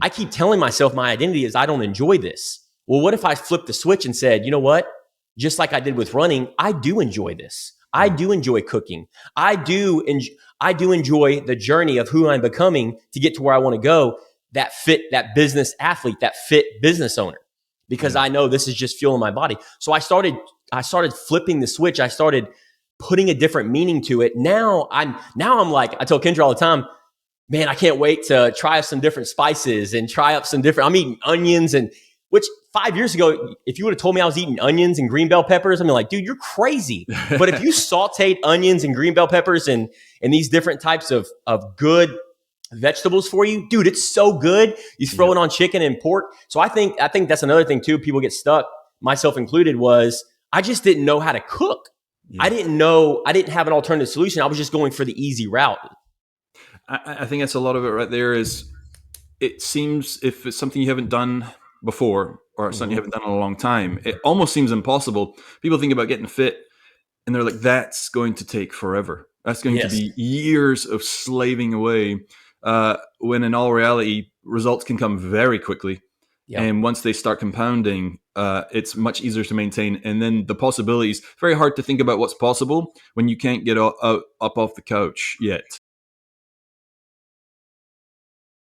I keep telling myself my identity is I don't enjoy this. Well, what if I flipped the switch and said, you know what? Just like I did with running, I do enjoy this. I do enjoy cooking. I do enjoy the journey of who I'm becoming to get to where I want to go. That business athlete, that fit business owner, because I know this is just fueling my body. So I started flipping the switch. I started putting a different meaning to it. Now I'm like, I tell Kendra all the time, man, I can't wait to try out some different spices and try up some different, I'm eating onions, and which 5 years ago, if you would have told me I was eating onions and green bell peppers, I'm like, dude, you're crazy. But if you sauteed onions and green bell peppers and these different types of good vegetables for you, dude, it's so good. You throw it on chicken and pork. So I think that's another thing too. People get stuck, myself included, was I just didn't know how to cook. I didn't have an alternative solution. I was just going for the easy route. I think that's a lot of it right there. Is it seems if it's something you haven't done before or something you haven't done in a long time, it almost seems impossible. People think about getting fit and they're like, that's going to take forever. That's going to be years of slaving away. When in all reality, results can come very quickly. Yep. And once they start compounding, it's much easier to maintain. And then the possibilities, very hard to think about what's possible when you can't get up off the couch yet.